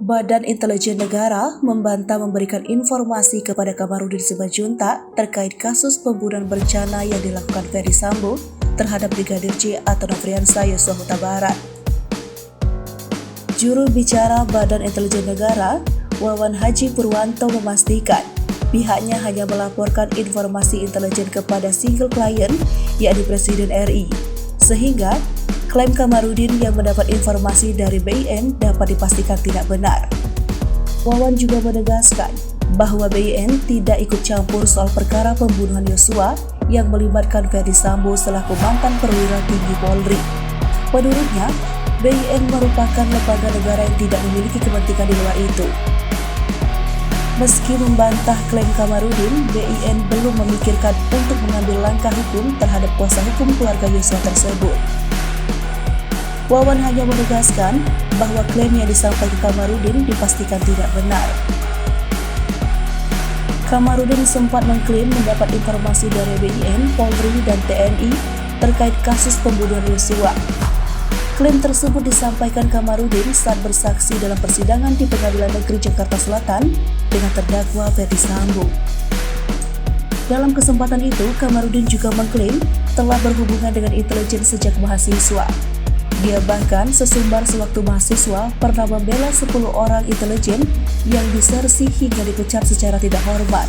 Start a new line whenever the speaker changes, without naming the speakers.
Badan Intelijen Negara membantah memberikan informasi kepada Kamarudin Simanjuntak terkait kasus pembunuhan berencana yang dilakukan Ferdy Sambo terhadap Brigadir J atau Nofriansah Yosua Huta Barat. Juru bicara Badan Intelijen Negara, Wawan Haji Purwanto memastikan pihaknya hanya melaporkan informasi intelijen kepada single klien, yakni Presiden RI, sehingga klaim Kamarudin yang mendapat informasi dari BIN dapat dipastikan tidak benar. Wawan juga menegaskan bahwa BIN tidak ikut campur soal perkara pembunuhan Yosua yang melibatkan Ferdy Sambo selaku mantan perwira tinggi Polri. Menurutnya, BIN merupakan lembaga negara yang tidak memiliki kepentingan di luar itu. Meski membantah klaim Kamarudin, BIN belum memikirkan untuk mengambil langkah hukum terhadap kuasa hukum keluarga Yosua tersebut. Wawan hanya menegaskan bahwa klaim yang disampaikan Kamarudin dipastikan tidak benar. Kamarudin sempat mengklaim mendapat informasi dari BIN, Polri, dan TNI terkait kasus pembunuhan Yosua. Klaim tersebut disampaikan Kamarudin saat bersaksi dalam persidangan di Pengadilan Negeri Jakarta Selatan dengan terdakwa Ferdy Sambo. Dalam kesempatan itu, Kamarudin juga mengklaim telah berhubungan dengan intelijen sejak mahasiswa. Dia bahkan sesumbar sewaktu mahasiswa pernah membela 10 orang intelijen yang disersi hingga dipecat secara tidak hormat.